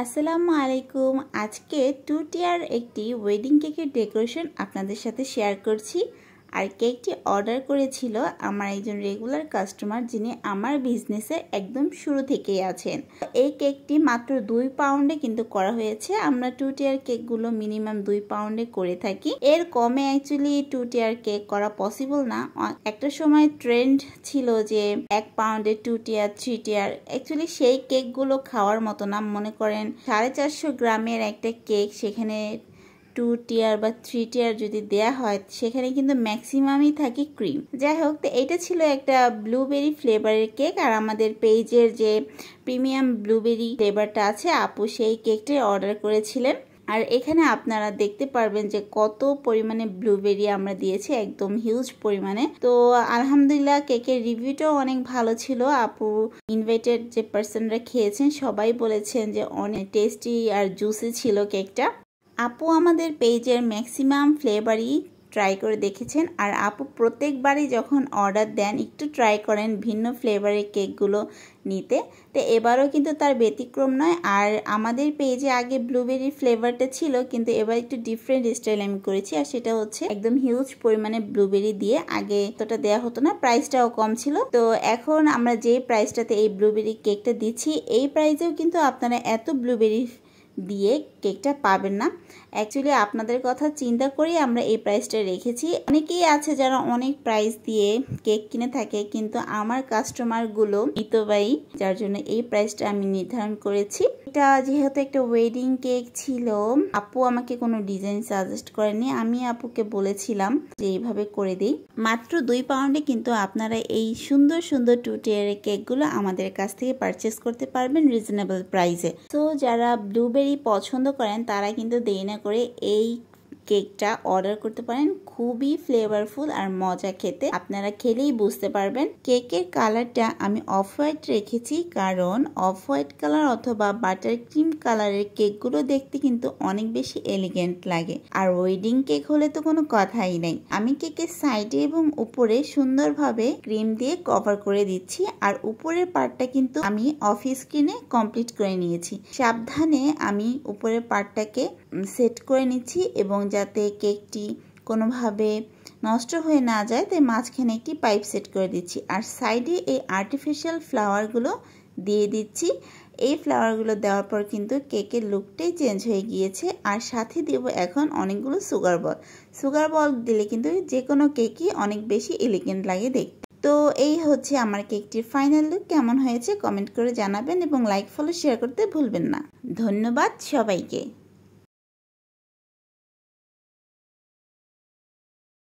আসসালামু আলাইকুম। আজকে 2 টিয়ার একটি ওয়েডিং কেকের ডেকোরেশন আপনাদের সাথে শেয়ার করছি। আর কেকটি অর্ডার করেছিল আমার একজন রেগুলার কাস্টমার, যিনি আমার বিজনেসের একদম শুরু থেকেই আছেন। এই কেকটি মাত্র 2 পাউন্ডে কিন্তু করা হয়েছে। আমরা 2 টিয়ার কেকগুলো মিনিমাম 2 পাউন্ডে করে থাকি। এর কমে অ্যাকচুয়ালি 2 টিয়ার কেক করা পসিবল না। একটা সময় ট্রেন্ড ছিল যে 1 পাউন্ডে 2 টিয়ার 3 টিয়ার। অ্যাকচুয়ালি সেই কেকগুলো খাওয়ার মতো না। মনে করেন 450 গ্রামের একটা কেক, সেখানে 2 টিয়ার বা 3 টিয়ার যদি দেয়া হয়, সেখানে কিন্তু ম্যাক্সিমামই থাকে ক্রিম। যাই হোক, তো এটা ছিল একটা ব্লুবেরি ফ্লেভারের কেক। আর আমাদের পেজের যে প্রিমিয়াম ব্লুবেরি ফ্লেভারটা আছে, আপু সেই কেকটাই অর্ডার করেছিলেন। আর এখানে আপনারা দেখতে পারবেন যে কত পরিমাণে ব্লুবেরি আমরা দিয়েছি, একদম হিউজ পরিমাণে। তো আলহামদুলিল্লাহ কেকের রিভিউটাও অনেক ভালো ছিল। আপু ইনভাইটেড যে পার্সনরা খেয়েছেন সবাই বলেছেন যে অনেক টেস্টি আর জুসি ছিল কেকটা। আপু আমাদের পেজের ম্যাক্সিমাম ফ্লেভারই ট্রাই করে দেখেছেন। আর আপু প্রত্যেকবারই যখন অর্ডার দেন একটু ট্রাই করেন ভিন্ন ফ্লেভারের কেকগুলো নিতে। তো এবারও কিন্তু তার ব্যতিক্রম নয়। আর আমাদের পেজে আগে ব্লুবেরি ফ্লেভারটা ছিল, কিন্তু এবার একটু ডিফারেন্ট স্টাইল আমি করেছি। আর সেটা হচ্ছে একদম হিউজ পরিমাণে ব্লুবেরি দিয়ে। আগে তোটা দেওয়া হতো না, প্রাইসটাও কম ছিল। তো এখন আমরা যে প্রাইসটাতে এই ব্লুবেরি কেকটা দিচ্ছি, এই প্রাইসেও কিন্তু আপনারা এত ব্লুবেরি দিয়ে কেকটা পাবেন না। অ্যাকচুয়ালি আপনাদের কথা চিন্তা করেই আমরা এই প্রাইসটা রেখেছি। অনেকেই আছে যারা অনেক প্রাইস দিয়ে কেক কিনে থাকে, কিন্তু আমার কাস্টমারগুলো মিতব্যয়ী, যার জন্য এই প্রাইসটা আমি নির্ধারণ করেছি। এটা যেহেতু একটা ওয়েডিং কেক ছিল, আপু আমাকে কোনো ডিজাইন সাজেস্ট করেনি। আমি আপুকে বলেছিলাম যে এইভাবে করে দিই। মাত্র 2 পাউন্ডে কিন্তু আপনারা এই সুন্দর সুন্দর 2 টিয়ারের কেকগুলো আমাদের কাছ থেকে পারচেস করতে পারবেন রিজনেবল প্রাইসে। তো যারা ব্লুবেরি পছন্দ করেন তারা কিন্তু দেরি না করে এই কেকটা অর্ডার করতে পারেন। খুবই ফ্লেভারফুল আর মজা খেতে, আপনারা খেলেই বুঝতে পারবেন। কেকের কালারটা আমি অফ হোয়াইট রেখেছি, কারণ অফ হোয়াইট কালার অথবা বাটার ক্রিম কালারের কেকগুলো দেখতে কিন্তু অনেক বেশি এলিগেন্ট লাগে। আর ওয়েডিং কেক হলে তো কোনো কথাই নেই। আমি কেকের সাইডে এবং উপরে সুন্দরভাবে ক্রিম দিয়ে কভার করে দিচ্ছি। আর উপরের পার্টটা কিন্তু আমি অফ স্ক্রিনে কমপ্লিট করে নিয়েছি। সাবধানে আমি উপরের পার্টটাকে সেট করে নিচ্ছি, এবং যাতে কেকটি কোনোভাবে নষ্ট হয়ে না যায়, তাই মাঝখানে একটি পাইপ সেট করে দিচ্ছি। আর সাইডে এই আর্টিফিশিয়াল ফ্লাওয়ারগুলো দিয়ে দিচ্ছি। এই ফ্লাওয়ারগুলো দেওয়ার পর কিন্তু কেকের লুকটাই চেঞ্জ হয়ে গিয়েছে। আর সাথে দেব এখন অনেকগুলো সুগার বল। সুগার বল দিলে কিন্তু যে কোনো কেকই অনেক বেশি এলিগেন্ট লাগে দেখতে। তো এই হচ্ছে আমার কেকটির ফাইনাল লুক। কেমন হয়েছে কমেন্ট করে জানাবেন, এবং লাইক ফলো শেয়ার করতে ভুলবেন না। ধন্যবাদ সবাইকে।